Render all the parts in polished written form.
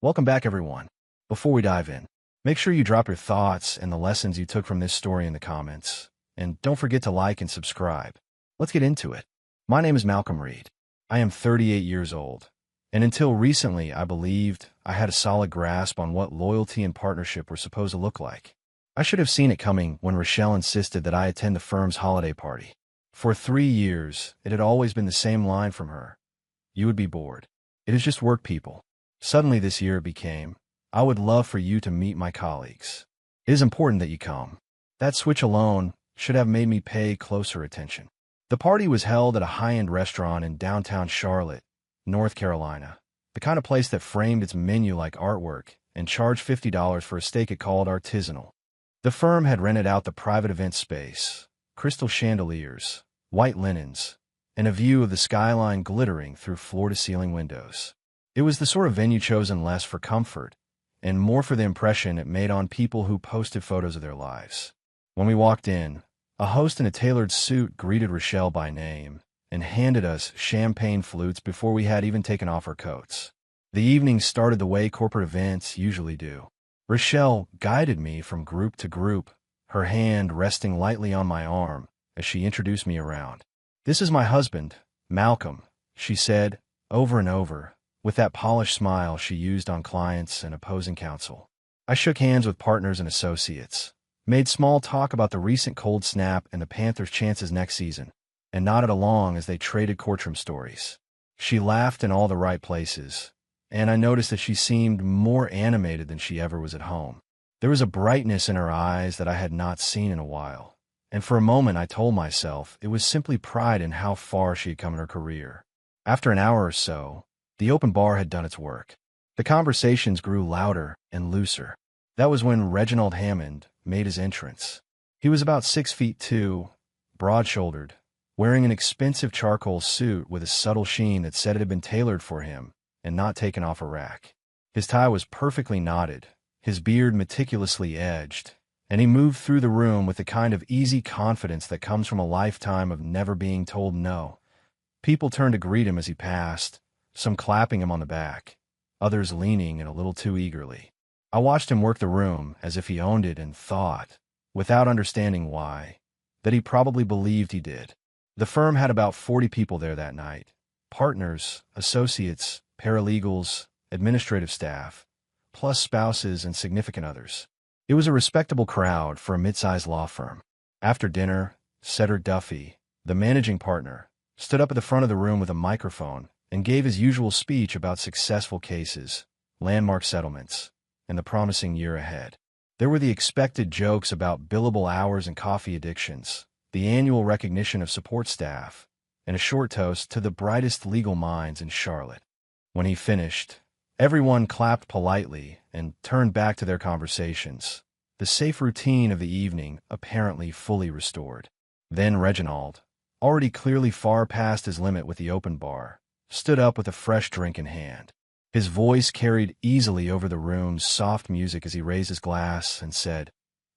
Welcome back, everyone. Before we dive in, make sure you drop your thoughts and the lessons you took from this story in the comments. And don't forget to like and subscribe. Let's get into it. My name is Malcolm Reed. I am 38 years old. And until recently, I believed I had a solid grasp on what loyalty and partnership were supposed to look like. I should have seen it coming when Rochelle insisted that I attend the firm's holiday party. For 3 years, it had always been the same line from her. You would be bored. It is just work, people. Suddenly this year it became, I would love for you to meet my colleagues. It is important that you come. That switch alone should have made me pay closer attention. The party was held at a high-end restaurant in downtown Charlotte, North Carolina, the kind of place that framed its menu like artwork and charged $50 for a steak it called artisanal. The firm had rented out the private event space, crystal chandeliers, white linens, and a view of the skyline glittering through floor-to-ceiling windows. It was the sort of venue chosen less for comfort and more for the impression it made on people who posted photos of their lives. When we walked in, a host in a tailored suit greeted Rochelle by name and handed us champagne flutes before we had even taken off our coats. The evening started the way corporate events usually do. Rochelle guided me from group to group, her hand resting lightly on my arm as she introduced me around. "This is my husband, Malcolm," she said, over and over, with that polished smile she used on clients and opposing counsel. I shook hands with partners and associates, made small talk about the recent cold snap and the Panthers' chances next season, and nodded along as they traded courtroom stories. She laughed in all the right places, and I noticed that she seemed more animated than she ever was at home. There was a brightness in her eyes that I had not seen in a while, and for a moment I told myself it was simply pride in how far she had come in her career. After an hour or so, the open bar had done its work. The conversations grew louder and looser. That was when Reginald Hammond made his entrance. He was about 6'2", broad-shouldered, wearing an expensive charcoal suit with a subtle sheen that said it had been tailored for him and not taken off a rack. His tie was perfectly knotted, his beard meticulously edged, and he moved through the room with the kind of easy confidence that comes from a lifetime of never being told no. People turned to greet him as he passed, some clapping him on the back, others leaning in a little too eagerly. I watched him work the room as if he owned it and thought, without understanding why, that he probably believed he did. The firm had about 40 people there that night, partners, associates, paralegals, administrative staff, plus spouses and significant others. It was a respectable crowd for a mid-sized law firm. After dinner, Cedric Duffy, the managing partner, stood up at the front of the room with a microphone and gave his usual speech about successful cases, landmark settlements, and the promising year ahead. There were the expected jokes about billable hours and coffee addictions, the annual recognition of support staff, and a short toast to the brightest legal minds in Charlotte. When he finished, everyone clapped politely and turned back to their conversations, the safe routine of the evening apparently fully restored. Then Reginald, already clearly far past his limit with the open bar, stood up with a fresh drink in hand. His voice carried easily over the room's soft music as he raised his glass and said,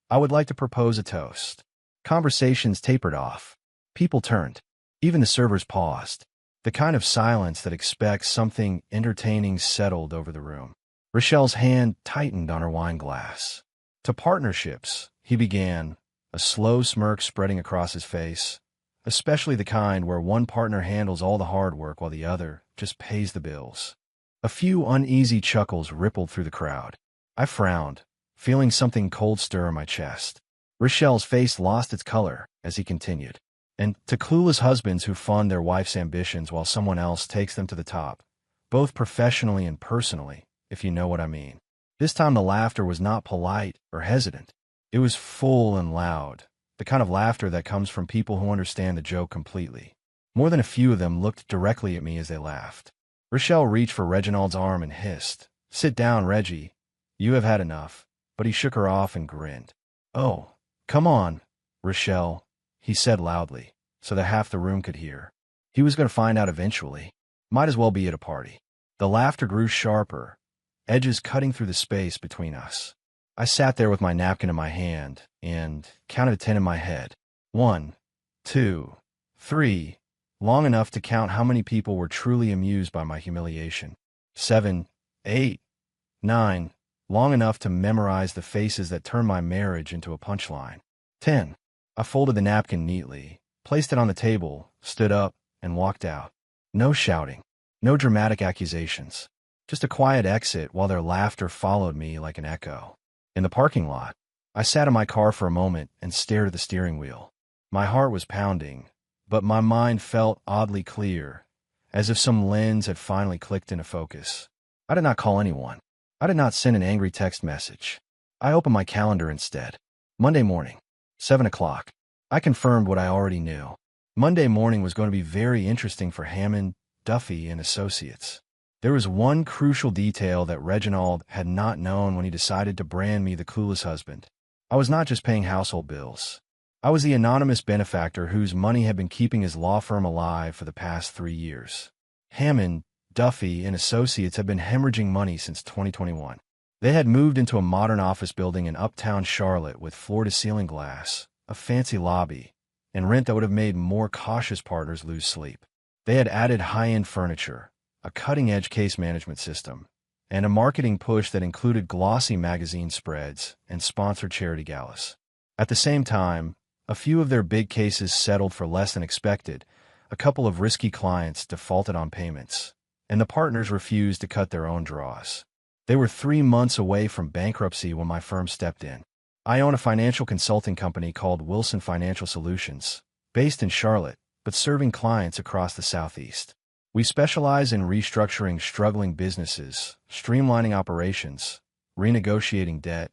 "I would like to propose a toast." Conversations tapered off. People turned. Even the servers paused. The kind of silence that expects something entertaining settled over the room. Rochelle's hand tightened on her wine glass. "To partnerships," he began, a slow smirk spreading across his face, especially the kind where one partner handles all the hard work while the other just pays the bills. A few uneasy chuckles rippled through the crowd. I frowned, feeling something cold stir in my chest. Rochelle's face lost its color as he continued. "And to clueless husbands who fund their wife's ambitions while someone else takes them to the top, both professionally and personally, if you know what I mean." This time the laughter was not polite or hesitant. It was full and loud, the kind of laughter that comes from people who understand the joke completely. More than a few of them looked directly at me as they laughed. Rochelle reached for Reginald's arm and hissed, "Sit down, Reggie. You have had enough." But he shook her off and grinned. "Oh, come on, Rochelle," he said loudly, so that half the room could hear. He was going to find out eventually. Might as well be at a party. The laughter grew sharper, edges cutting through the space between us. I sat there with my napkin in my hand and counted to 10 in my head. 1, 2, 3, long enough to count how many people were truly amused by my humiliation. 7, 8, 9. Long enough to memorize the faces that turned my marriage into a punchline. 10. I folded the napkin neatly, placed it on the table, stood up, and walked out. No shouting. No dramatic accusations. Just a quiet exit while their laughter followed me like an echo. In the parking lot, I sat in my car for a moment and stared at the steering wheel. My heart was pounding, but my mind felt oddly clear, as if some lens had finally clicked into focus. I did not call anyone. I did not send an angry text message. I opened my calendar instead. Monday morning, 7 o'clock. I confirmed what I already knew. Monday morning was going to be very interesting for Hammond, Duffy, and Associates. There was one crucial detail that Reginald had not known when he decided to brand me the clueless husband. I was not just paying household bills. I was the anonymous benefactor whose money had been keeping his law firm alive for the past 3 years. Hammond, Duffy, and Associates had been hemorrhaging money since 2021. They had moved into a modern office building in uptown Charlotte with floor-to-ceiling glass, a fancy lobby, and rent that would have made more cautious partners lose sleep. They had added high-end furniture, a cutting-edge case management system, and a marketing push that included glossy magazine spreads and sponsored charity galas. At the same time, a few of their big cases settled for less than expected, a couple of risky clients defaulted on payments, and the partners refused to cut their own draws. They were 3 months away from bankruptcy when my firm stepped in. I own a financial consulting company called Wilson Financial Solutions, based in Charlotte, but serving clients across the Southeast. We specialize in restructuring struggling businesses, streamlining operations, renegotiating debt,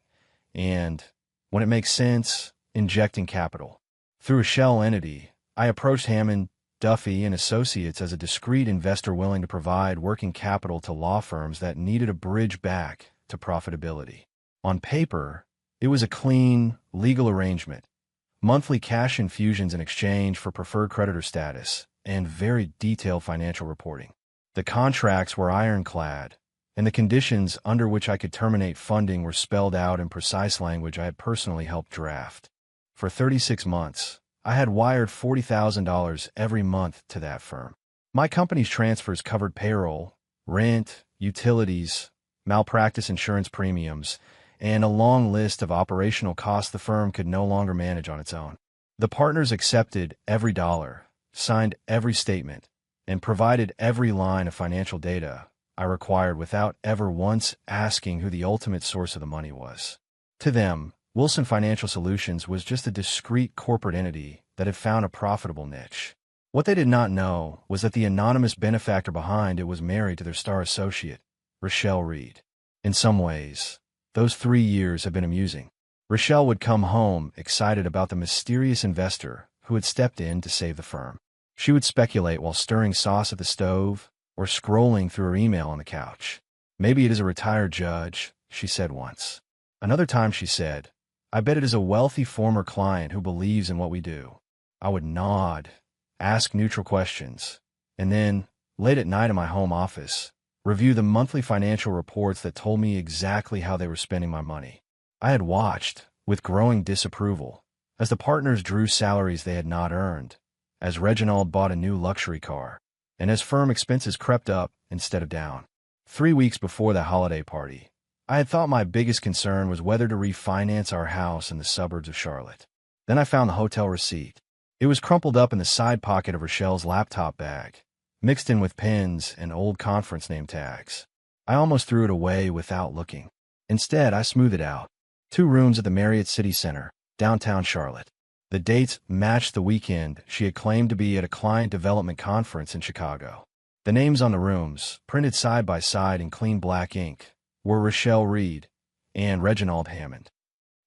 and, when it makes sense, injecting capital. Through a shell entity, I approached Hammond, Duffy, and Associates as a discreet investor willing to provide working capital to law firms that needed a bridge back to profitability. On paper, it was a clean, legal arrangement, monthly cash infusions in exchange for preferred creditor status, and very detailed financial reporting. The contracts were ironclad, and the conditions under which I could terminate funding were spelled out in precise language I had personally helped draft. For 36 months, I had wired $40,000 every month to that firm. My company's transfers covered payroll, rent, utilities, malpractice insurance premiums, and a long list of operational costs the firm could no longer manage on its own. The partners accepted every dollar, signed every statement, and provided every line of financial data I required without ever once asking who the ultimate source of the money was. To them, Wilson Financial Solutions was just a discreet corporate entity that had found a profitable niche. What they did not know was that the anonymous benefactor behind it was married to their star associate, Rochelle Reed. In some ways, those 3 years had been amusing. Rochelle would come home excited about the mysterious investor who had stepped in to save the firm. She would speculate while stirring sauce at the stove or scrolling through her email on the couch. "Maybe it is a retired judge," she said once. Another time she said, "I bet it is a wealthy former client who believes in what we do." I would nod, ask neutral questions, and then, late at night in my home office, review the monthly financial reports that told me exactly how they were spending my money. I had watched, with growing disapproval, as the partners drew salaries they had not earned, as Reginald bought a new luxury car, and as firm expenses crept up instead of down. 3 weeks before the holiday party, I had thought my biggest concern was whether to refinance our house in the suburbs of Charlotte. Then I found the hotel receipt. It was crumpled up in the side pocket of Rochelle's laptop bag, mixed in with pens and old conference name tags. I almost threw it away without looking. Instead, I smoothed it out. 2 rooms at the Marriott City Center, downtown Charlotte. The dates matched the weekend she had claimed to be at a client development conference in Chicago. The names on the rooms, printed side by side in clean black ink, were Rochelle Reed and Reginald Hammond.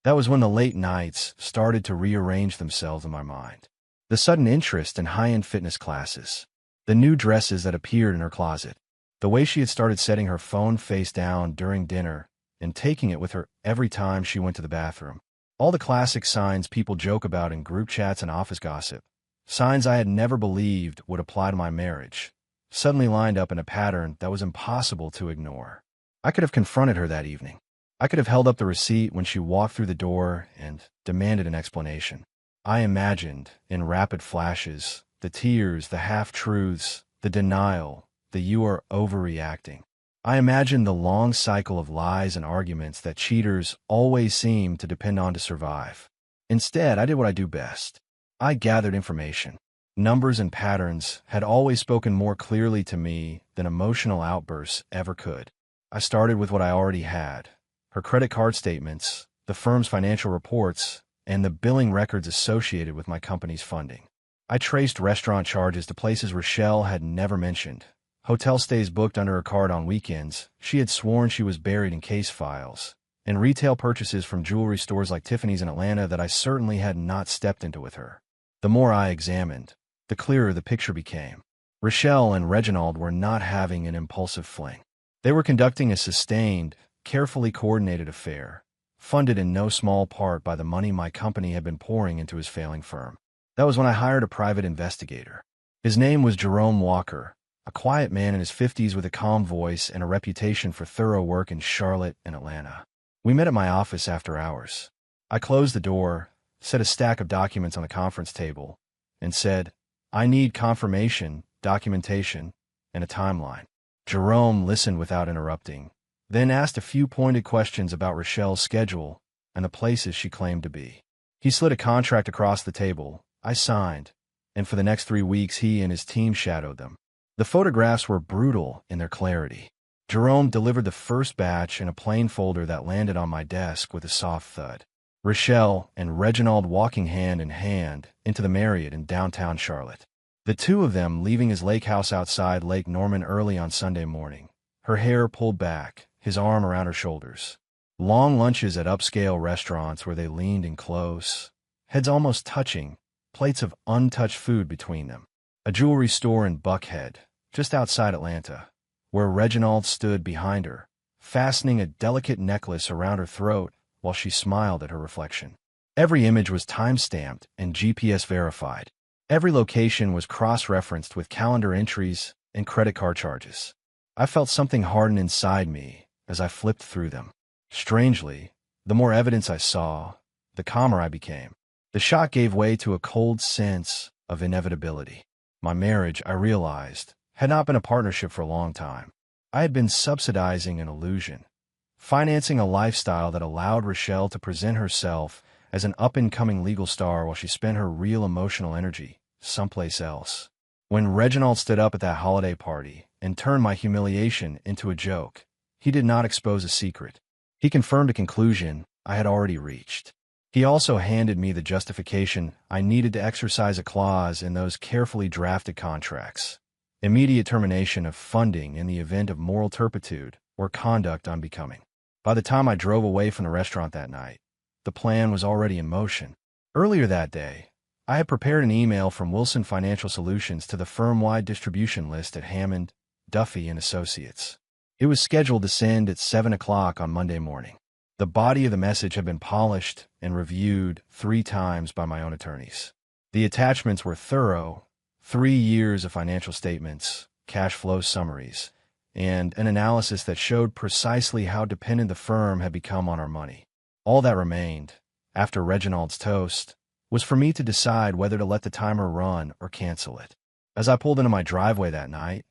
That was when the late nights started to rearrange themselves in my mind. The sudden interest in high-end fitness classes, the new dresses that appeared in her closet, the way she had started setting her phone face down during dinner and taking it with her every time she went to the bathroom. All the classic signs people joke about in group chats and office gossip, signs I had never believed would apply to my marriage, suddenly lined up in a pattern that was impossible to ignore. I could have confronted her that evening. I could have held up the receipt when she walked through the door and demanded an explanation. I imagined, in rapid flashes, the tears, the half-truths, the denial, the "you are overreacting." I imagined the long cycle of lies and arguments that cheaters always seem to depend on to survive. Instead, I did what I do best. I gathered information. Numbers and patterns had always spoken more clearly to me than emotional outbursts ever could. I started with what I already had: her credit card statements, the firm's financial reports, and the billing records associated with my company's funding. I traced restaurant charges to places Rochelle had never mentioned, hotel stays booked under her card on weekends she had sworn she was buried in case files, and retail purchases from jewelry stores like Tiffany's in Atlanta that I certainly had not stepped into with her. The more I examined, the clearer the picture became. Rochelle and Reginald were not having an impulsive fling. They were conducting a sustained, carefully coordinated affair, funded in no small part by the money my company had been pouring into his failing firm. That was when I hired a private investigator. His name was Jerome Walker, a quiet man in his 50s with a calm voice and a reputation for thorough work in Charlotte and Atlanta. We met at my office after hours. I closed the door, set a stack of documents on the conference table, and said, "I need confirmation, documentation, and a timeline." Jerome listened without interrupting, then asked a few pointed questions about Rochelle's schedule and the places she claimed to be. He slid a contract across the table. I signed, and for the next 3 weeks he and his team shadowed them. The photographs were brutal in their clarity. Jerome delivered the first batch in a plain folder that landed on my desk with a soft thud. Rochelle and Reginald walking hand in hand into the Marriott in downtown Charlotte. The two of them leaving his lake house outside Lake Norman early on Sunday morning, her hair pulled back, his arm around her shoulders. Long lunches at upscale restaurants where they leaned in close, heads almost touching, plates of untouched food between them. A jewelry store in Buckhead, just outside Atlanta, where Reginald stood behind her, fastening a delicate necklace around her throat while she smiled at her reflection. Every image was time-stamped and GPS verified. Every location was cross-referenced with calendar entries and credit card charges. I felt something harden inside me as I flipped through them. Strangely, the more evidence I saw, the calmer I became. The shock gave way to a cold sense of inevitability. My marriage, I realized, had not been a partnership for a long time. I had been subsidizing an illusion, financing a lifestyle that allowed Rochelle to present herself as an up-and-coming legal star while she spent her real emotional energy someplace else. When Reginald stood up at that holiday party and turned my humiliation into a joke, he did not expose a secret. He confirmed a conclusion I had already reached. He also handed me the justification I needed to exercise a clause in those carefully drafted contracts: immediate termination of funding in the event of moral turpitude or conduct unbecoming. By the time I drove away from the restaurant that night, the plan was already in motion. Earlier that day, I had prepared an email from Wilson Financial Solutions to the firm-wide distribution list at Hammond, Duffy & Associates. It was scheduled to send at 7 o'clock on Monday morning. The body of the message had been polished and reviewed 3 times by my own attorneys. The attachments were thorough: 3 years of financial statements, cash flow summaries, and an analysis that showed precisely how dependent the firm had become on our money. All that remained, after Reginald's toast, was for me to decide whether to let the timer run or cancel it. As I pulled into my driveway that night,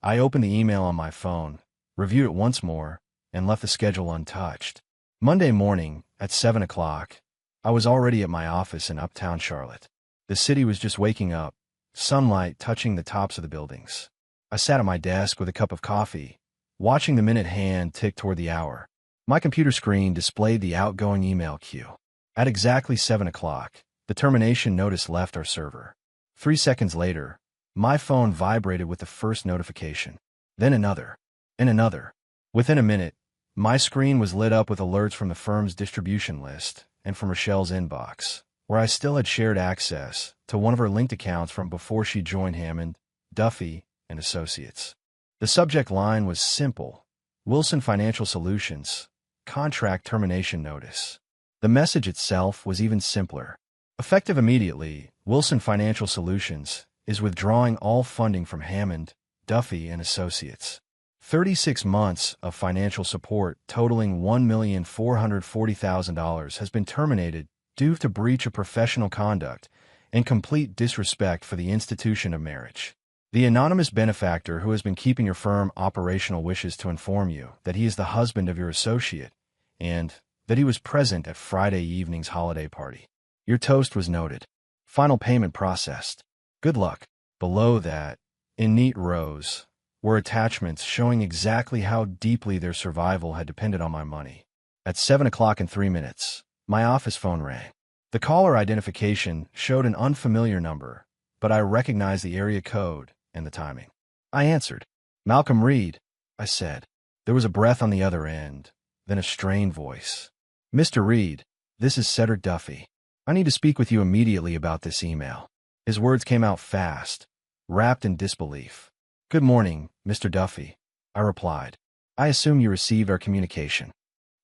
I opened the email on my phone, reviewed it once more, and left the schedule untouched. Monday morning, at 7 o'clock, I was already at my office in uptown Charlotte. The city was just waking up, sunlight touching the tops of the buildings. I sat at my desk with a cup of coffee, watching the minute hand tick toward the hour. My computer screen displayed the outgoing email queue. At exactly 7 o'clock, the termination notice left our server. 3 seconds later, my phone vibrated with the first notification. Then another, and another. Within a minute, my screen was lit up with alerts from the firm's distribution list and from Rochelle's inbox, where I still had shared access to one of her linked accounts from before she joined Hammond, Duffy & Associates. The subject line was simple: Wilson Financial Solutions, contract termination notice. The message itself was even simpler. Effective immediately, Wilson Financial Solutions is withdrawing all funding from Hammond, Duffy & Associates. 36 months of financial support totaling $1,440,000 has been terminated due to breach of professional conduct and complete disrespect for the institution of marriage. The anonymous benefactor who has been keeping your firm operational wishes to inform you that he is the husband of your associate and that he was present at Friday evening's holiday party. Your toast was noted. Final payment processed. Good luck. Below that, in neat rows, were attachments showing exactly how deeply their survival had depended on my money. At 7 o'clock and 3 minutes, my office phone rang. The caller identification showed an unfamiliar number, but I recognized the area code and the timing. I answered. "Malcolm Reed," I said. There was a breath on the other end, then a strained voice. "Mr. Reed, this is Cedric Duffy. I need to speak with you immediately about this email." His words came out fast, wrapped in disbelief. "Good morning, Mr. Duffy," I replied. "I assume you received our communication."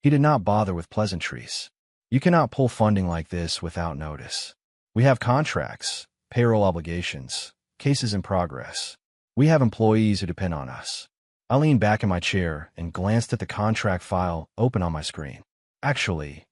He did not bother with pleasantries. "You cannot pull funding like this without notice. We have contracts, payroll obligations, cases in progress. We have employees who depend on us." I leaned back in my chair and glanced at the contract file open on my screen. "Actually,"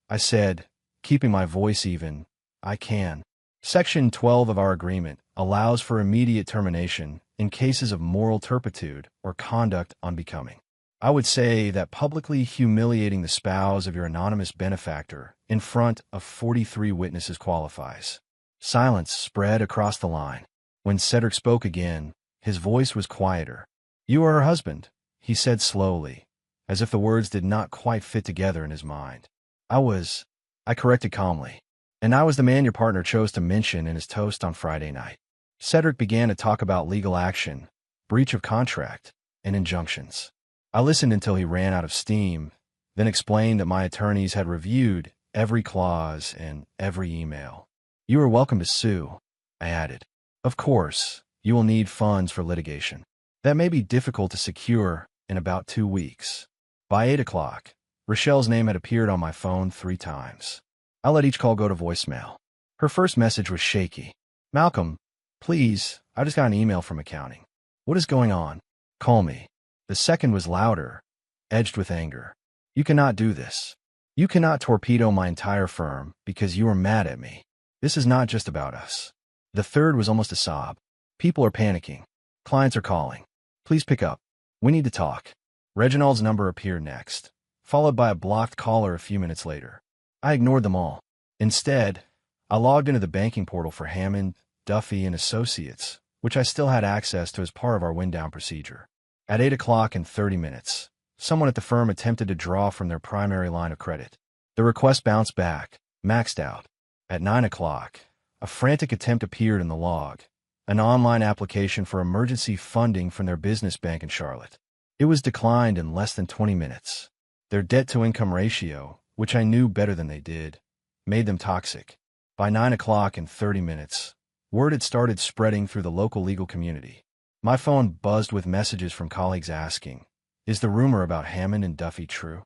I said, keeping my voice even, "I can. Section 12 of our agreement allows for immediate termination in cases of moral turpitude or conduct unbecoming. I would say that publicly humiliating the spouse of your anonymous benefactor in front of 43 witnesses qualifies." Silence spread across the line. When Cedric spoke again, his voice was quieter. "You are her husband," he said slowly, as if the words did not quite fit together in his mind. I corrected calmly. "And I was the man your partner chose to mention in his toast on Friday night." Cedric began to talk about legal action, breach of contract, and injunctions. I listened until he ran out of steam, then explained that my attorneys had reviewed every clause and every email. "You are welcome to sue," I added. "Of course, you will need funds for litigation. That may be difficult to secure in about 2 weeks." By 8 o'clock, Rochelle's name had appeared on my phone 3 times. I let each call go to voicemail. Her first message was shaky. "Malcolm, please, I just got an email from accounting. What is going on? Call me." The second was louder, edged with anger. "You cannot do this. You cannot torpedo my entire firm because you are mad at me. This is not just about us." The third was almost a sob. "People are panicking. Clients are calling. Please pick up. We need to talk." Reginald's number appeared next, followed by a blocked caller a few minutes later. I ignored them all. Instead, I logged into the banking portal for Hammond, Duffy, and Associates, which I still had access to as part of our wind-down procedure. At 8 o'clock and 30 minutes, someone at the firm attempted to draw from their primary line of credit. The request bounced back, maxed out. At 9 o'clock, a frantic attempt appeared in the log, an online application for emergency funding from their business bank in Charlotte. It was declined in less than 20 minutes. Their debt-to-income ratio, which I knew better than they did, made them toxic. By 9 o'clock and 30 minutes, word had started spreading through the local legal community. My phone buzzed with messages from colleagues asking, "Is the rumor about Hammond and Duffy true?"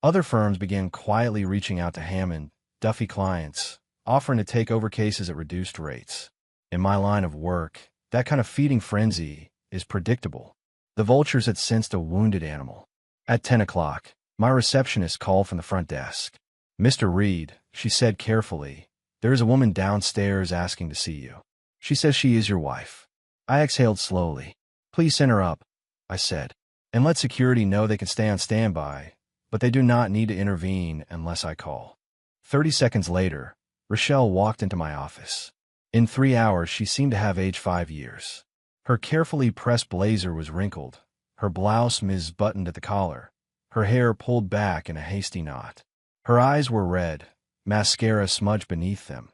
Other firms began quietly reaching out to Hammond, Duffy clients, offering to take over cases at reduced rates. In my line of work, that kind of feeding frenzy is predictable. The vultures had sensed a wounded animal. At 10 o'clock, my receptionist called from the front desk. "Mr. Reed," she said carefully, "there is a woman downstairs asking to see you. She says she is your wife." I exhaled slowly. "Please send her up," I said, "and let security know they can stay on standby, but they do not need to intervene unless I call." 30 seconds later, Rochelle walked into my office. In 3 hours, she seemed to have aged 5 years. Her carefully pressed blazer was wrinkled, her blouse misbuttoned at the collar, her hair pulled back in a hasty knot. Her eyes were red, mascara smudged beneath them,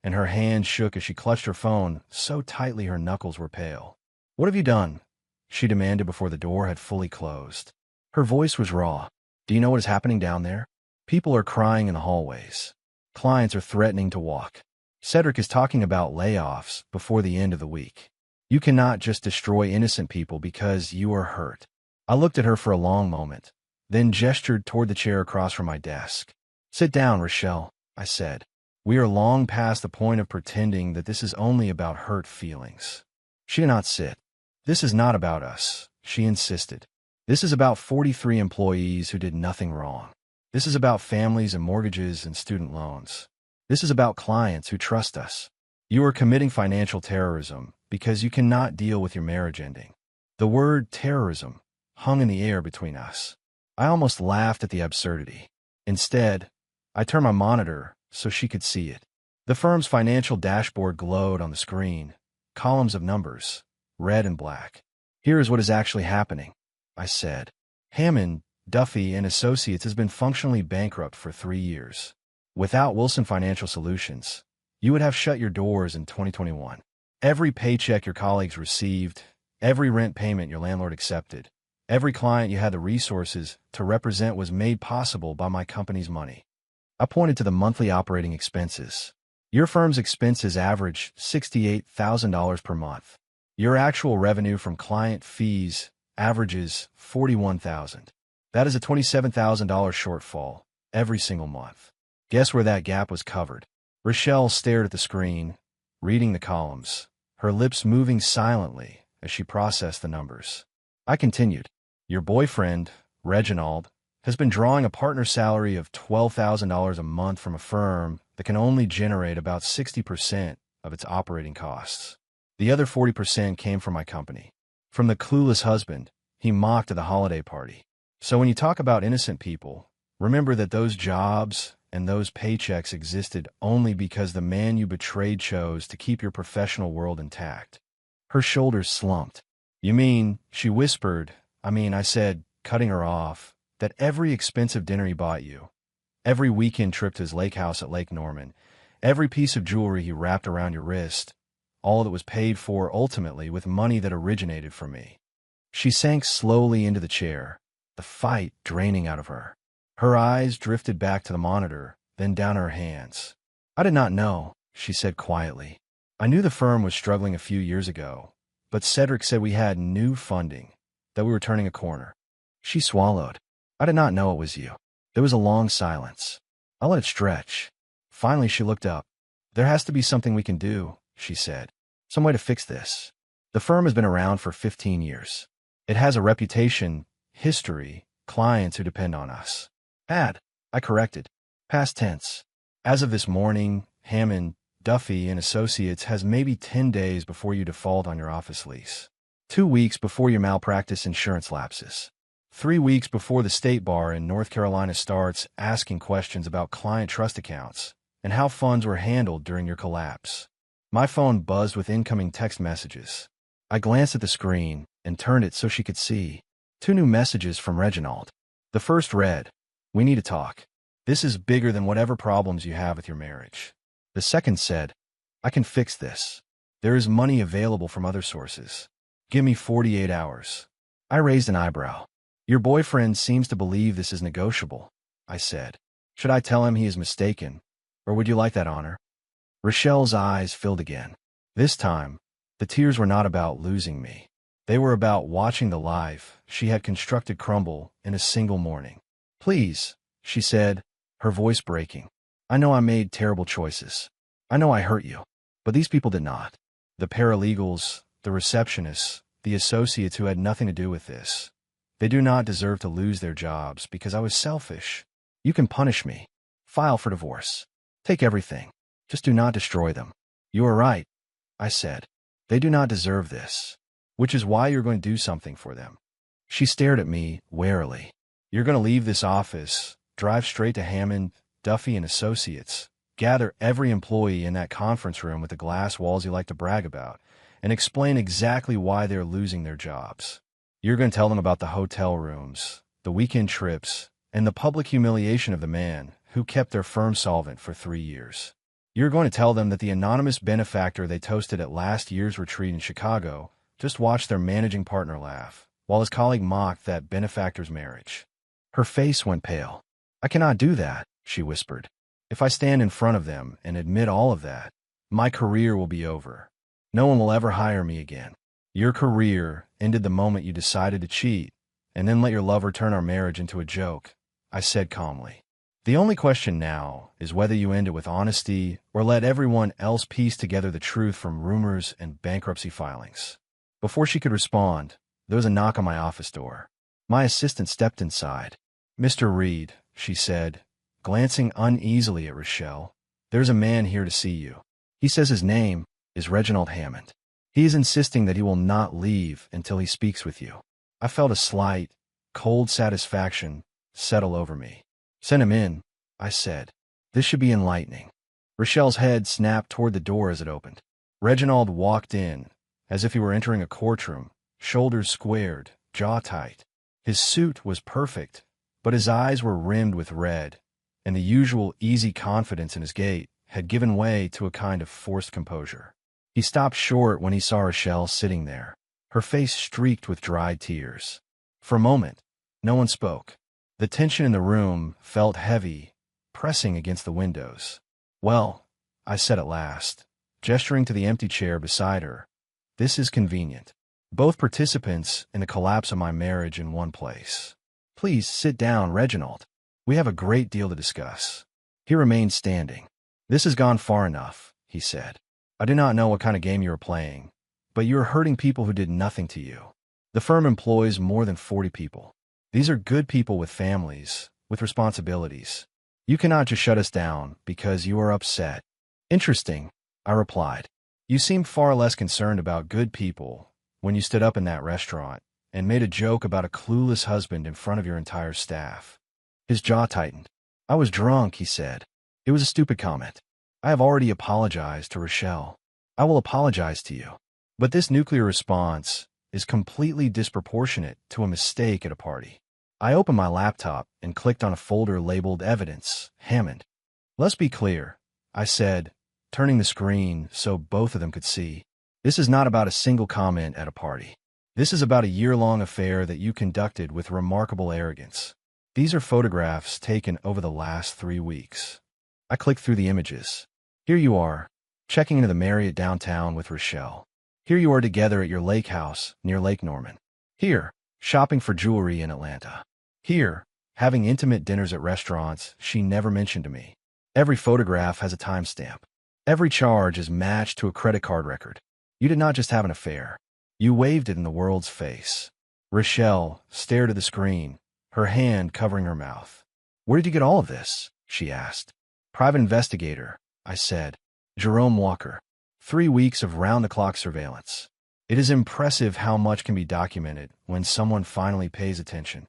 and her hand shook as she clutched her phone so tightly her knuckles were pale. "What have you done?" she demanded before the door had fully closed. Her voice was raw. "Do you know what is happening down there? People are crying in the hallways. Clients are threatening to walk. Cedric is talking about layoffs before the end of the week. You cannot just destroy innocent people because you are hurt." I looked at her for a long moment, then gestured toward the chair across from my desk. "Sit down, Rochelle," I said. "We are long past the point of pretending that this is only about hurt feelings." She did not sit. "This is not about us," she insisted. "This is about 43 employees who did nothing wrong. This is about families and mortgages and student loans. This is about clients who trust us. You are committing financial terrorism because you cannot deal with your marriage ending. The word terrorism hung in the air between us. I almost laughed at the absurdity. Instead, I turned my monitor so she could see it. The firm's financial dashboard glowed on the screen, columns of numbers, red and black. Here is what is actually happening, I said. Hammond, Duffy and Associates has been functionally bankrupt for 3 years. Without Wilson Financial Solutions, you would have shut your doors in 2021. Every paycheck your colleagues received, every rent payment your landlord accepted, every client you had the resources to represent was made possible by my company's money. I pointed to the monthly operating expenses. Your firm's expenses average $68,000 per month. Your actual revenue from client fees averages $41,000. That is a $27,000 shortfall every single month. Guess where that gap was covered? Rochelle stared at the screen, reading the columns, her lips moving silently as she processed the numbers. I continued. Your boyfriend, Reginald, has been drawing a partner salary of $12,000 a month from a firm that can only generate about 60% of its operating costs. The other 40% came from my company. From the clueless husband he mocked at the holiday party. So when you talk about innocent people, remember that those jobs and those paychecks existed only because the man you betrayed chose to keep your professional world intact. Her shoulders slumped. You mean, she whispered, I said, cutting her off, that every expensive dinner he bought you, every weekend trip to his lake house at Lake Norman, every piece of jewelry he wrapped around your wrist, all that was paid for ultimately with money that originated from me. She sank slowly into the chair, the fight draining out of her. Her eyes drifted back to the monitor, then down her hands. I did not know, she said quietly. I knew the firm was struggling a few years ago, but Cedric said we had new funding, that we were turning a corner. She swallowed. I did not know it was you. There was a long silence. I let it stretch. Finally, she looked up. There has to be something we can do, she said. Some way to fix this. The firm has been around for 15 years. It has a reputation, history, clients who depend on us. I corrected. Past tense. As of this morning, Hammond, Duffy and Associates has maybe 10 days before you default on your office lease. 2 weeks before your malpractice insurance lapses. 3 weeks before the state bar in North Carolina starts asking questions about client trust accounts and how funds were handled during your collapse. My phone buzzed with incoming text messages. I glanced at the screen and turned it so she could see. 2 new messages from Reginald. The first read, "We need to talk. This is bigger than whatever problems you have with your marriage." The second said, "I can fix this. There is money available from other sources. Give me 48 hours. I raised an eyebrow. Your boyfriend seems to believe this is negotiable, I said. Should I tell him he is mistaken, or would you like that honor? Rochelle's eyes filled again. This time, the tears were not about losing me. They were about watching the life she had constructed crumble in a single morning. Please, she said, her voice breaking. I know I made terrible choices. I know I hurt you. But these people did not. The paralegals, the receptionists, the associates who had nothing to do with this. They do not deserve to lose their jobs because I was selfish. You can punish me. File for divorce. Take everything. Just do not destroy them. You are right, I said. They do not deserve this. Which is why you're going to do something for them. She stared at me warily. You're going to leave this office, drive straight to Hammond, Duffy and Associates, gather every employee in that conference room with the glass walls you like to brag about, and explain exactly why they're losing their jobs. You're going to tell them about the hotel rooms, the weekend trips, and the public humiliation of the man who kept their firm solvent for 3 years. You're going to tell them that the anonymous benefactor they toasted at last year's retreat in Chicago just watched their managing partner laugh, while his colleague mocked that benefactor's marriage. Her face went pale. I cannot do that, she whispered. If I stand in front of them and admit all of that, my career will be over. No one will ever hire me again. Your career ended the moment you decided to cheat, and then let your lover turn our marriage into a joke, I said calmly. The only question now is whether you end it with honesty or let everyone else piece together the truth from rumors and bankruptcy filings. Before she could respond, there was a knock on my office door. My assistant stepped inside. Mr. Reed, she said, glancing uneasily at Rochelle, there's a man here to see you. He says his name is Reginald Hammond. He is insisting that he will not leave until he speaks with you. I felt a slight, cold satisfaction settle over me. Send him in, I said. This should be enlightening. Rochelle's head snapped toward the door as it opened. Reginald walked in, as if he were entering a courtroom, shoulders squared, jaw tight. His suit was perfect, but his eyes were rimmed with red, and the usual easy confidence in his gait had given way to a kind of forced composure. He stopped short when he saw Rochelle sitting there, her face streaked with dried tears. For a moment, no one spoke. The tension in the room felt heavy, pressing against the windows. Well, I said at last, gesturing to the empty chair beside her, this is convenient. Both participants in the collapse of my marriage in one place. Please sit down, Reginald. We have a great deal to discuss. He remained standing. This has gone far enough, he said. I do not know what kind of game you are playing, but you are hurting people who did nothing to you. The firm employs more than 40 people. These are good people with families, with responsibilities. You cannot just shut us down because you are upset. Interesting, I replied. You seemed far less concerned about good people when you stood up in that restaurant and made a joke about a clueless husband in front of your entire staff. His jaw tightened. I was drunk, he said. It was a stupid comment. I have already apologized to Rochelle. I will apologize to you. But this nuclear response is completely disproportionate to a mistake at a party. I opened my laptop and clicked on a folder labeled Evidence, Hammond. Let's be clear, I said, turning the screen so both of them could see. This is not about a single comment at a party. This is about a year-long affair that you conducted with remarkable arrogance. These are photographs taken over the last 3 weeks. I clicked through the images. Here you are, checking into the Marriott downtown with Rochelle. Here you are together at your lake house near Lake Norman. Here, shopping for jewelry in Atlanta. Here, having intimate dinners at restaurants she never mentioned to me. Every photograph has a timestamp. Every charge is matched to a credit card record. You did not just have an affair. You waved it in the world's face. Rochelle stared at the screen, her hand covering her mouth. Where did you get all of this? She asked. Private investigator, I said. Jerome Walker. 3 weeks of round-the-clock surveillance. It is impressive how much can be documented when someone finally pays attention.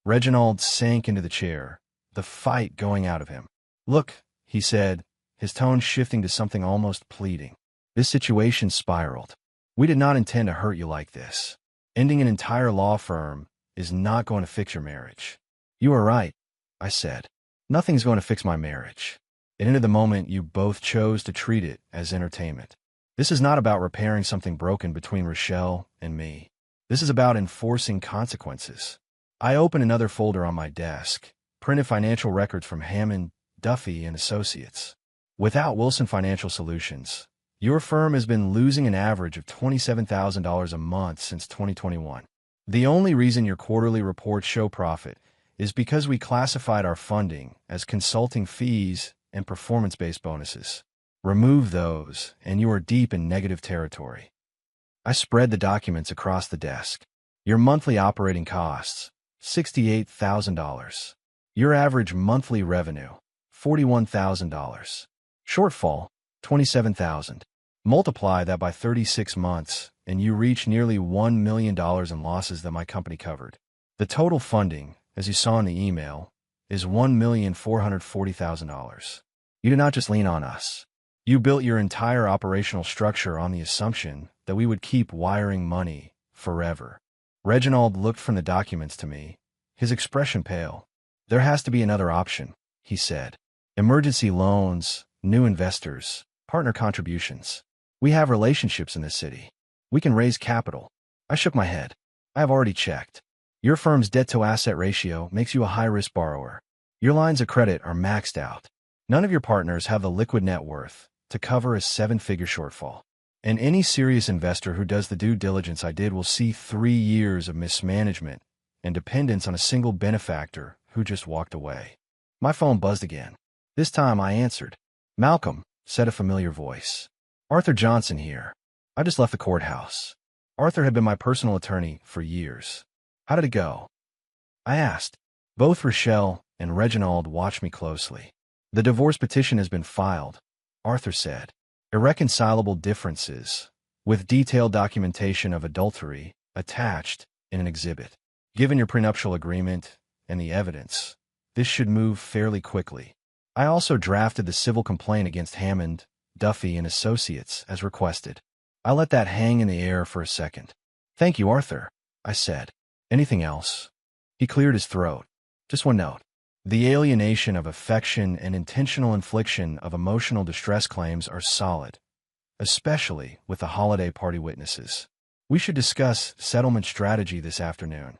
Reginald sank into the chair, the fight going out of him. Look, he said, his tone shifting to something almost pleading. This situation spiraled. We did not intend to hurt you like this. Ending an entire law firm is not going to fix your marriage. You are right, I said. Nothing's going to fix my marriage. It ended the moment you both chose to treat it as entertainment. This is not about repairing something broken between Rochelle and me. This is about enforcing consequences. I opened another folder on my desk, printed financial records from Hammond, Duffy, and Associates. Without Wilson Financial Solutions, your firm has been losing an average of $27,000 a month since 2021. The only reason your quarterly reports show profit is because we classified our funding as consulting fees and performance-based bonuses. Remove those, and you are deep in negative territory. I spread the documents across the desk. Your monthly operating costs, $68,000. Your average monthly revenue, $41,000. Shortfall, $27,000. Multiply that by 36 months, and you reach nearly $1 million in losses that my company covered. The total funding, as you saw in the email, is $1,440,000. You did not just lean on us. You built your entire operational structure on the assumption that we would keep wiring money forever. Reginald looked from the documents to me, his expression pale. There has to be another option, he said. Emergency loans, new investors, partner contributions. We have relationships in this city. We can raise capital. I shook my head. I have already checked. Your firm's debt-to-asset ratio makes you a high-risk borrower. Your lines of credit are maxed out. None of your partners have the liquid net worth to cover a 7-figure shortfall. And any serious investor who does the due diligence I did will see 3 years of mismanagement and dependence on a single benefactor who just walked away. My phone buzzed again. This time I answered. Malcolm, said a familiar voice. Arthur Johnson here. I just left the courthouse. Arthur had been my personal attorney for years. How did it go? I asked. Both Rochelle and Reginald watched me closely. The divorce petition has been filed, Arthur said. irreconcilable differences, with detailed documentation of adultery attached in an exhibit. Given your prenuptial agreement and the evidence, this should move fairly quickly. I also drafted the civil complaint against Hammond, Duffy, and Associates as requested. I let that hang in the air for a second. "Thank you, Arthur," I said. "Anything else?" He cleared his throat. "Just one note. The alienation of affection and intentional infliction of emotional distress claims are solid, especially with the holiday party witnesses. We should discuss settlement strategy this afternoon."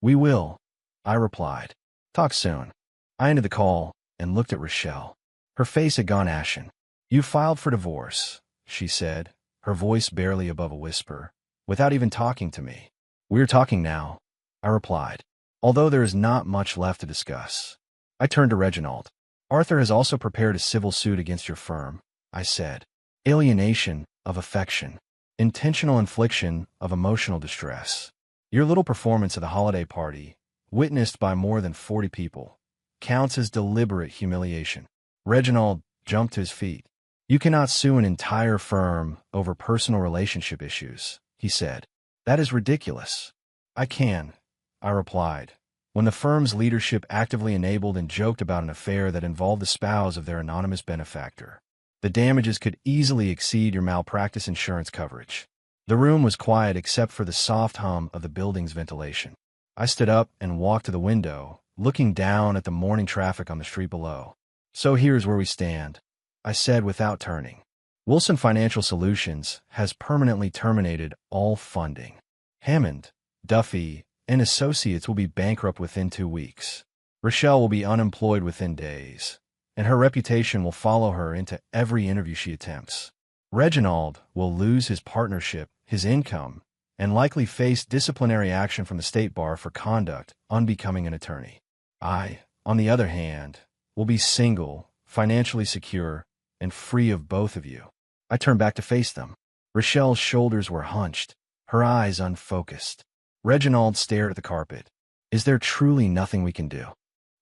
"We will," I replied. "Talk soon." I ended the call and looked at Rochelle. Her face had gone ashen. "You filed for divorce," she said, her voice barely above a whisper, without even talking to me. "We're talking now," I replied, although there is not much left to discuss. I turned to Reginald. "Arthur has also prepared a civil suit against your firm," I said. "Alienation of affection, intentional infliction of emotional distress. Your little performance at the holiday party, witnessed by more than 40 people, counts as deliberate humiliation." Reginald jumped to his feet. "You cannot sue an entire firm over personal relationship issues," he said. "That is ridiculous." "I can," I replied, "when the firm's leadership actively enabled and joked about an affair that involved the spouse of their anonymous benefactor. The damages could easily exceed your malpractice insurance coverage." The room was quiet except for the soft hum of the building's ventilation. I stood up and walked to the window, looking down at the morning traffic on the street below. "So here's where we stand," I said without turning. "Wilson Financial Solutions has permanently terminated all funding. Hammond, Duffy, and Associates will be bankrupt within 2 weeks. Rochelle will be unemployed within days, and her reputation will follow her into every interview she attempts. Reginald will lose his partnership, his income, and likely face disciplinary action from the state bar for conduct unbecoming an attorney. I, on the other hand, will be single, financially secure, and free of both of you." I turned back to face them. Rochelle's shoulders were hunched, her eyes unfocused. Reginald stared at the carpet. "Is there truly nothing we can do?"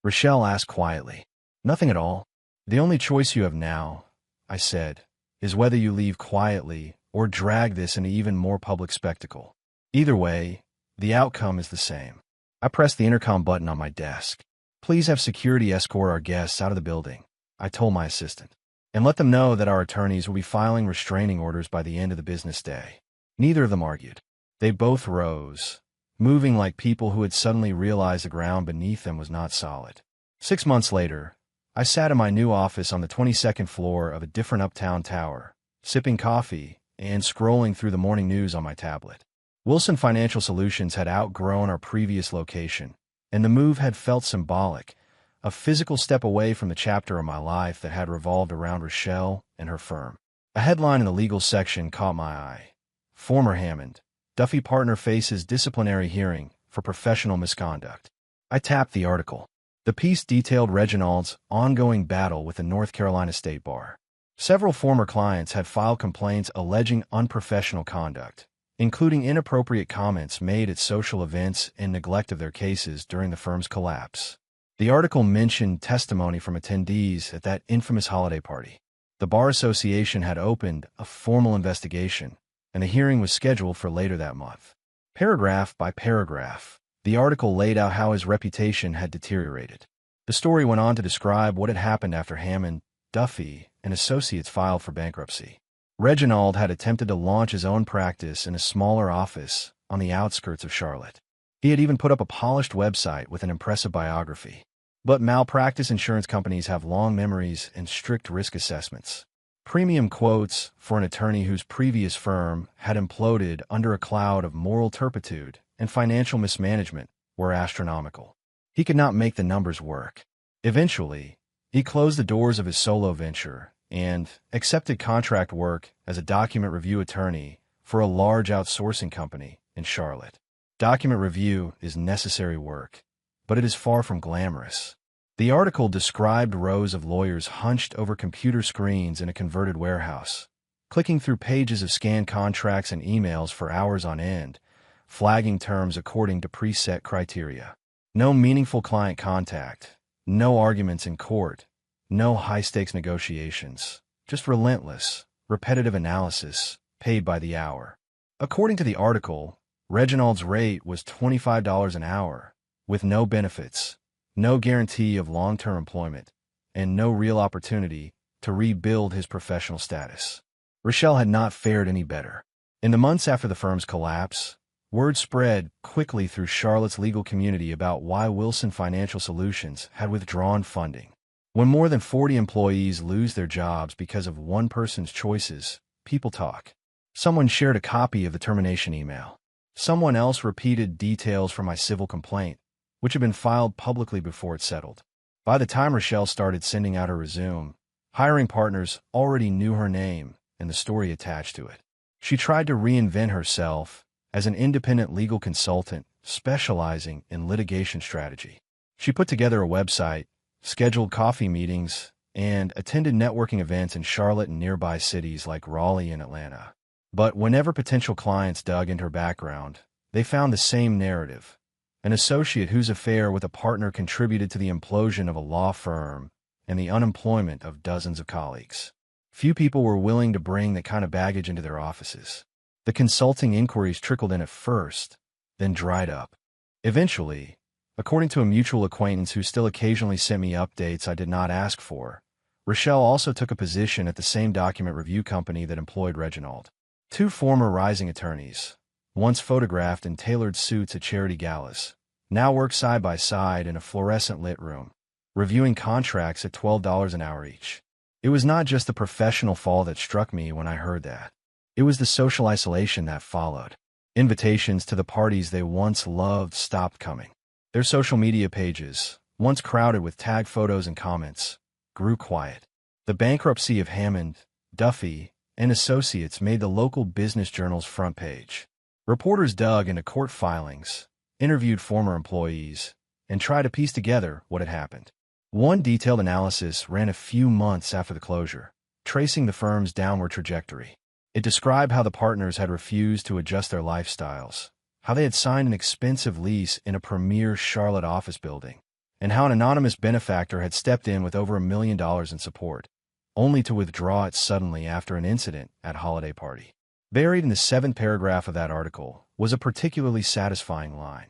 Rochelle asked quietly. "Nothing at all. The only choice you have now," I said, "is whether you leave quietly or drag this into even more public spectacle. Either way, the outcome is the same." I pressed the intercom button on my desk. "Please have security escort our guests out of the building," I told my assistant, "and let them know that our attorneys will be filing restraining orders by the end of the business day." Neither of them argued. They both rose, moving like people who had suddenly realized the ground beneath them was not solid. 6 months later, I sat in my new office on the 22nd floor of a different uptown tower, sipping coffee and scrolling through the morning news on my tablet. Wilson Financial Solutions had outgrown our previous location, and the move had felt symbolic, a physical step away from the chapter of my life that had revolved around Rochelle and her firm. A headline in the legal section caught my eye. "Former Hammond, Duffy partner faces disciplinary hearing for professional misconduct." I tapped the article. The piece detailed Reginald's ongoing battle with the North Carolina State Bar. Several former clients had filed complaints alleging unprofessional conduct, including inappropriate comments made at social events and neglect of their cases during the firm's collapse. The article mentioned testimony from attendees at that infamous holiday party. The Bar Association had opened a formal investigation, and the hearing was scheduled for later that month. Paragraph by paragraph, the article laid out how his reputation had deteriorated. The story went on to describe what had happened after Hammond, Duffy, and Associates filed for bankruptcy. Reginald had attempted to launch his own practice in a smaller office on the outskirts of Charlotte. He had even put up a polished website with an impressive biography. But malpractice insurance companies have long memories and strict risk assessments. Premium quotes for an attorney whose previous firm had imploded under a cloud of moral turpitude and financial mismanagement were astronomical. He could not make the numbers work. Eventually, he closed the doors of his solo venture and accepted contract work as a document review attorney for a large outsourcing company in Charlotte. Document review is necessary work, but it is far from glamorous. The article described rows of lawyers hunched over computer screens in a converted warehouse, clicking through pages of scanned contracts and emails for hours on end, flagging terms according to preset criteria. No meaningful client contact, no arguments in court, no high-stakes negotiations, just relentless, repetitive analysis, paid by the hour. According to the article, Reginald's rate was $25 an hour, with no benefits, no guarantee of long-term employment, and no real opportunity to rebuild his professional status. Rochelle had not fared any better. In the months after the firm's collapse, word spread quickly through Charlotte's legal community about why Wilson Financial Solutions had withdrawn funding. When more than 40 employees lose their jobs because of one person's choices, people talk. Someone shared a copy of the termination email. Someone else repeated details from my civil complaint, which had been filed publicly before it settled. By the time Rochelle started sending out her resume, hiring partners already knew her name and the story attached to it. She tried to reinvent herself as an independent legal consultant specializing in litigation strategy. She put together a website, scheduled coffee meetings, and attended networking events in Charlotte and nearby cities like Raleigh and Atlanta. But whenever potential clients dug into her background, they found the same narrative: an associate whose affair with a partner contributed to the implosion of a law firm and the unemployment of dozens of colleagues. Few people were willing to bring that kind of baggage into their offices. The consulting inquiries trickled in at first, then dried up. Eventually, according to a mutual acquaintance who still occasionally sent me updates I did not ask for, Rochelle also took a position at the same document review company that employed Reginald. Two former rising attorneys, once photographed in tailored suits at charity galas, now work side by side in a fluorescent-lit room, reviewing contracts at $12 an hour each. It was not just the professional fall that struck me when I heard that. It was the social isolation that followed. Invitations to the parties they once loved stopped coming. Their social media pages, once crowded with tag photos and comments, grew quiet. The bankruptcy of Hammond, Duffy, and Associates made the local business journal's front page. Reporters dug into court filings, interviewed former employees, and tried to piece together what had happened. One detailed analysis ran a few months after the closure, tracing the firm's downward trajectory. It described how the partners had refused to adjust their lifestyles, how they had signed an expensive lease in a premier Charlotte office building, and how an anonymous benefactor had stepped in with over $1 million in support, only to withdraw it suddenly after an incident at a holiday party. Buried in the 7th paragraph of that article was a particularly satisfying line.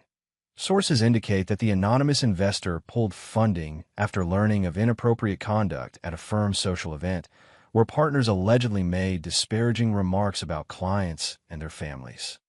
Sources indicate that the anonymous investor pulled funding after learning of inappropriate conduct at a firm's social event, where partners allegedly made disparaging remarks about clients and their families.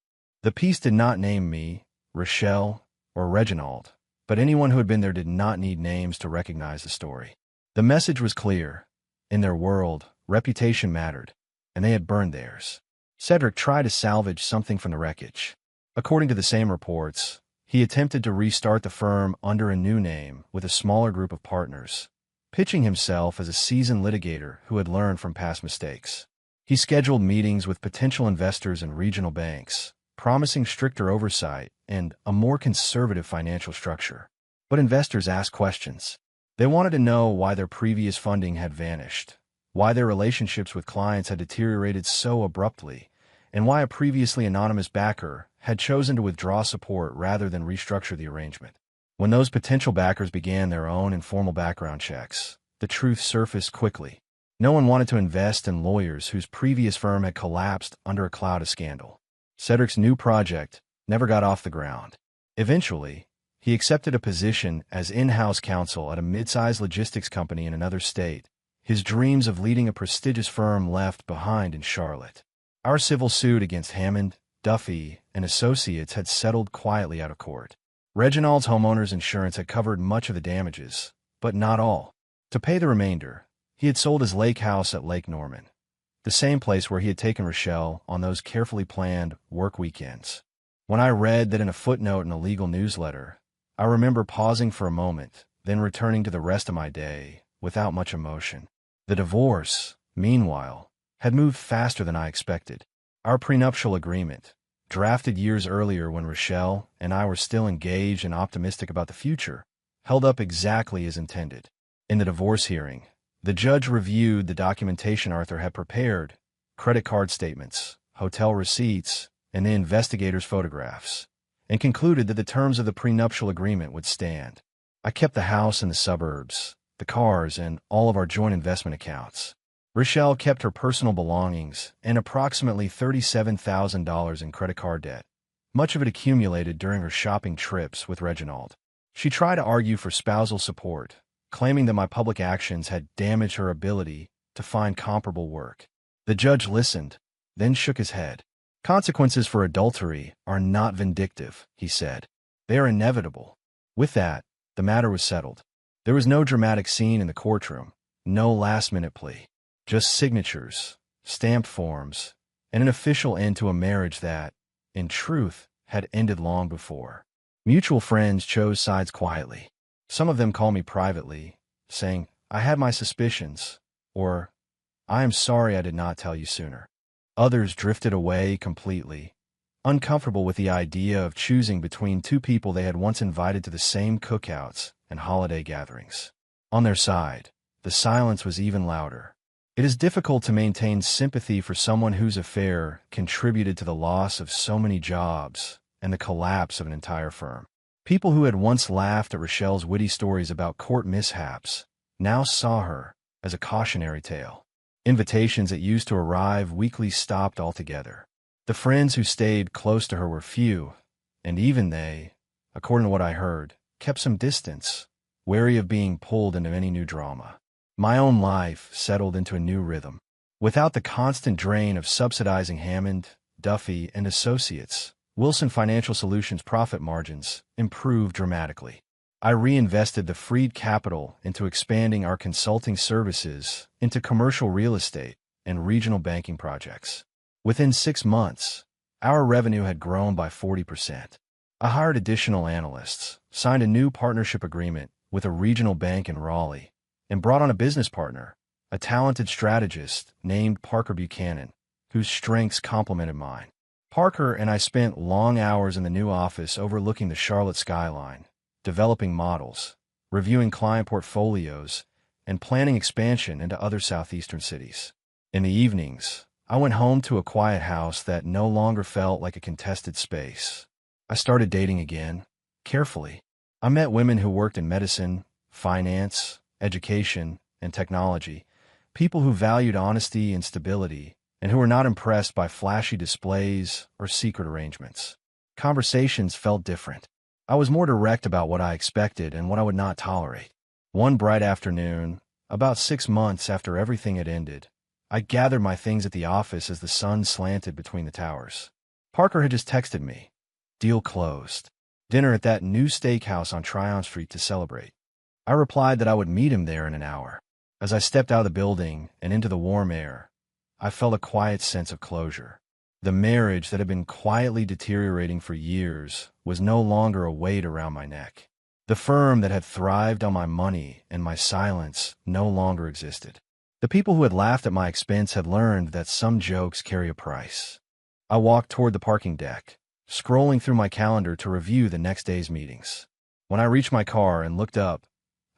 The piece did not name me, Rochelle, or Reginald, but anyone who had been there did not need names to recognize the story. The message was clear. In their world, reputation mattered, and they had burned theirs. Cedric tried to salvage something from the wreckage. According to the same reports, he attempted to restart the firm under a new name with a smaller group of partners, pitching himself as a seasoned litigator who had learned from past mistakes. He scheduled meetings with potential investors and regional banks, promising stricter oversight and a more conservative financial structure. But investors asked questions. They wanted to know why their previous funding had vanished, why their relationships with clients had deteriorated so abruptly, and why a previously anonymous backer had chosen to withdraw support rather than restructure the arrangement. When those potential backers began their own informal background checks, the truth surfaced quickly. No one wanted to invest in lawyers whose previous firm had collapsed under a cloud of scandal. Cedric's new project never got off the ground. Eventually, he accepted a position as in-house counsel at a mid-sized logistics company in another state, his dreams of leading a prestigious firm left behind in Charlotte. Our civil suit against Hammond, Duffy, and Associates had settled quietly out of court. Reginald's homeowner's insurance had covered much of the damages, but not all. To pay the remainder, he had sold his lake house at Lake Norman, the same place where he had taken Rochelle on those carefully planned work weekends. When I read that in a footnote in a legal newsletter, I remember pausing for a moment, then returning to the rest of my day without much emotion. The divorce, meanwhile, had moved faster than I expected. Our prenuptial agreement, drafted years earlier when Rochelle and I were still engaged and optimistic about the future, held up exactly as intended. In the divorce hearing, the judge reviewed the documentation Arthur had prepared, credit card statements, hotel receipts, and the investigator's photographs, and concluded that the terms of the prenuptial agreement would stand. I kept the house in the suburbs, the cars, and all of our joint investment accounts. Rochelle kept her personal belongings and approximately $37,000 in credit card debt, much of it accumulated during her shopping trips with Reginald. She tried to argue for spousal support, claiming that my public actions had damaged her ability to find comparable work. The judge listened, then shook his head. Consequences for adultery are not vindictive, he said. They are inevitable. With that, the matter was settled. There was no dramatic scene in the courtroom, no last-minute plea. Just signatures, stamped forms, and an official end to a marriage that, in truth, had ended long before. Mutual friends chose sides quietly. Some of them called me privately, saying, "I had my suspicions," or, "I am sorry I did not tell you sooner." Others drifted away completely, uncomfortable with the idea of choosing between two people they had once invited to the same cookouts and holiday gatherings. On their side, the silence was even louder. It is difficult to maintain sympathy for someone whose affair contributed to the loss of so many jobs and the collapse of an entire firm. People who had once laughed at Rochelle's witty stories about court mishaps now saw her as a cautionary tale. Invitations that used to arrive weekly stopped altogether. The friends who stayed close to her were few, and even they, according to what I heard, kept some distance, wary of being pulled into any new drama. My own life settled into a new rhythm. Without the constant drain of subsidizing Hammond, Duffy, and Associates, Wilson Financial Solutions' profit margins improved dramatically. I reinvested the freed capital into expanding our consulting services into commercial real estate and regional banking projects. Within 6 months, our revenue had grown by 40%. I hired additional analysts, signed a new partnership agreement with a regional bank in Raleigh, and brought on a business partner, a talented strategist named Parker Buchanan, whose strengths complemented mine. Parker and I spent long hours in the new office overlooking the Charlotte skyline, developing models, reviewing client portfolios, and planning expansion into other southeastern cities. In the evenings, I went home to a quiet house that no longer felt like a contested space. I started dating again, carefully. I met women who worked in medicine, finance, education, and technology, people who valued honesty and stability, and who were not impressed by flashy displays or secret arrangements. Conversations felt different. I was more direct about what I expected and what I would not tolerate. One bright afternoon, about 6 months after everything had ended, I gathered my things at the office as the sun slanted between the towers. Parker had just texted me. Deal closed. Dinner at that new steakhouse on Tryon Street to celebrate. I replied that I would meet him there in an hour. As I stepped out of the building and into the warm air, I felt a quiet sense of closure. The marriage that had been quietly deteriorating for years was no longer a weight around my neck. The firm that had thrived on my money and my silence no longer existed. The people who had laughed at my expense had learned that some jokes carry a price. I walked toward the parking deck, scrolling through my calendar to review the next day's meetings. When I reached my car and looked up,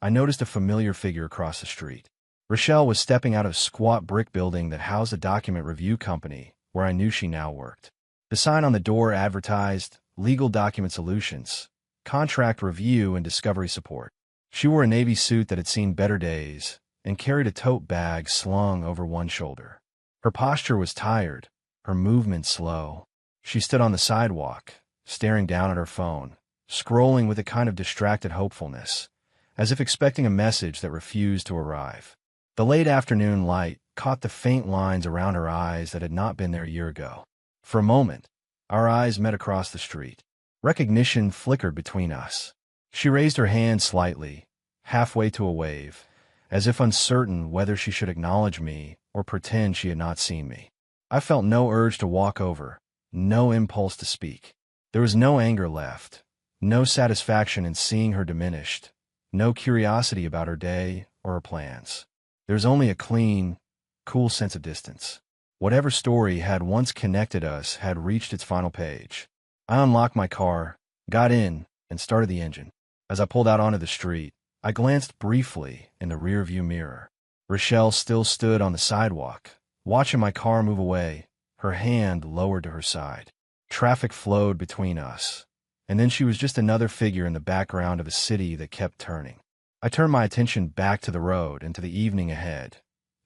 I noticed a familiar figure across the street. Rochelle was stepping out of a squat brick building that housed a document review company where I knew she now worked. The sign on the door advertised Legal Document Solutions, Contract Review and Discovery Support. She wore a navy suit that had seen better days and carried a tote bag slung over one shoulder. Her posture was tired, her movement slow. She stood on the sidewalk, staring down at her phone, scrolling with a kind of distracted hopefulness, as if expecting a message that refused to arrive. The late afternoon light caught the faint lines around her eyes that had not been there a year ago. For a moment, our eyes met across the street. Recognition flickered between us. She raised her hand slightly, halfway to a wave, as if uncertain whether she should acknowledge me or pretend she had not seen me. I felt no urge to walk over, no impulse to speak. There was no anger left, no satisfaction in seeing her diminished, no curiosity about her day or her plans. There was only a clean, cool sense of distance. Whatever story had once connected us had reached its final page. I unlocked my car, got in, and started the engine. As I pulled out onto the street, I glanced briefly in the rearview mirror. Rochelle still stood on the sidewalk, watching my car move away, her hand lowered to her side. Traffic flowed between us, and then she was just another figure in the background of a city that kept turning. I turned my attention back to the road and to the evening ahead.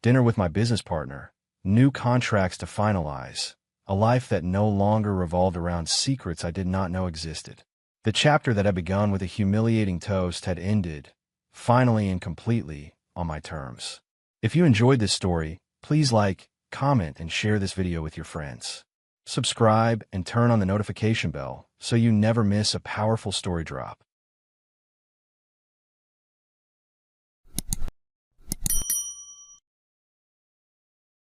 dinner with my business partner, new contracts to finalize, a life that no longer revolved around secrets I did not know existed. The chapter that had begun with a humiliating toast had ended, finally and completely, on my terms. If you enjoyed this story, please like, comment, and share this video with your friends. Subscribe and turn on the notification bell so you never miss a powerful story drop.